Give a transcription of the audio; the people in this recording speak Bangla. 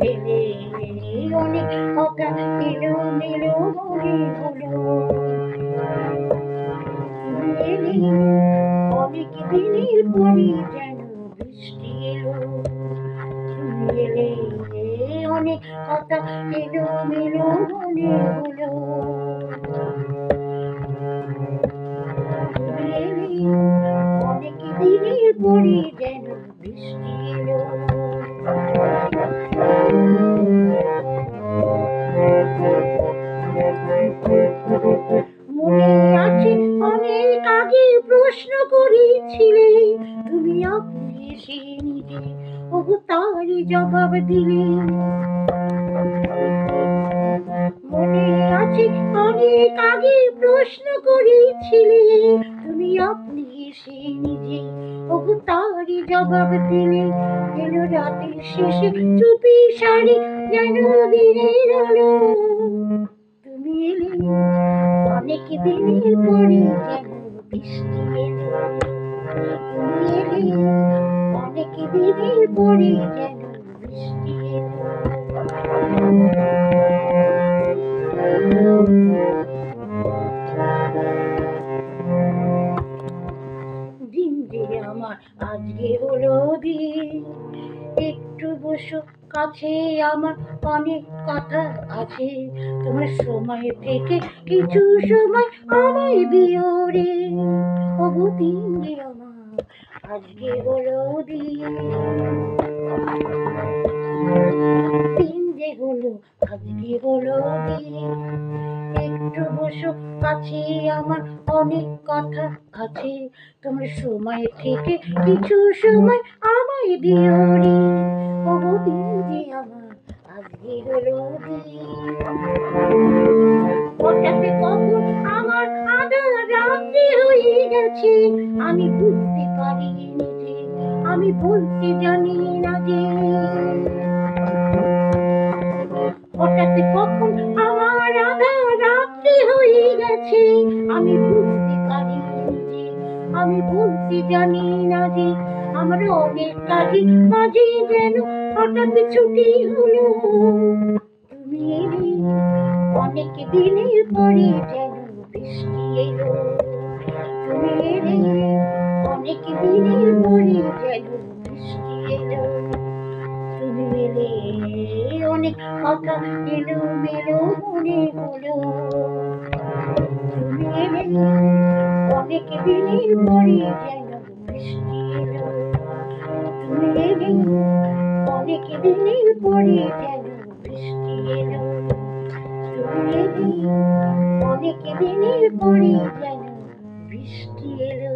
এলে অনেক কথা এলো মেলো মনে হলো, তুমি এলে অনেক দিনের পরে যেন বৃষ্টি এলো, তুমি এলে অনেক কথা এলো মেলো মনে হলো, তুমি এলে অনেক দিনের পরে যেন বৃষ্টি এলো। মনে আছে অনেক আগে প্রশ্ন করেছিলে, তুমি আপনি এসে নিজে ওগো তারই জবাব দিলে। মনে আছে অনেক আগে প্রশ্ন করেছিলে, তুমি আপনি এসে নিজে ওগো তারই জবাব দিলে। এলো রাতের শেষে চুপি সারি যেন দিনের আলো, তুমি এলে অনেক দিনের পরে যেন বৃষ্টি এলো, তুমি এলে অনেক দিনের পরে যেন বৃষ্টি এলো। দিন যে আমার আজকে হলো দিন, একটু বসো কাছে আমার অনেক কথা আছে, তোমার সময় থেকে কিছু সময় আমায় দিও রে। ওগো দিন যে আমার আজকে হলো দিন, দিন যে হলো আজকে হলো দিন, একটু বসো কাছে আমার অনেক কথা আছে, তোমার সময় থেকে কিছু সময় আমায় দিও রে। ওগো দিন যে আমার আজকে হলো দিন। হঠাৎ কখন আমার আধা রাত্রি হয়ে গেছে, আমি বুঝতে পারিনি যে, আমি বলতে জানি না যে। হঠাৎ কখন আমার আধা রাত্রি হয়ে গেছে, আমি বুঝতে পারিনি যে, আমি বলতে জানি না যে। আমার অনেক কাজে মাঝে যেন হঠাৎ ছুটি হলো, তুমি এলে অনেক দিনের পরে যেন বৃষ্টি এলো, তুমি এলে অনেক দিনের পরে যেন বৃষ্টি এলো, তুমি এলে অনেক কথা এলো মেলো মনে হলো, তুমি এলে অনেক দিনের পরে যেন বৃষ্টি এলো, তুমি এলে অনেক দিনের পরে যেন বৃষ্টি এলো, তুমি এলে অনেক দিনের পরে যেন বৃষ্টি এলো।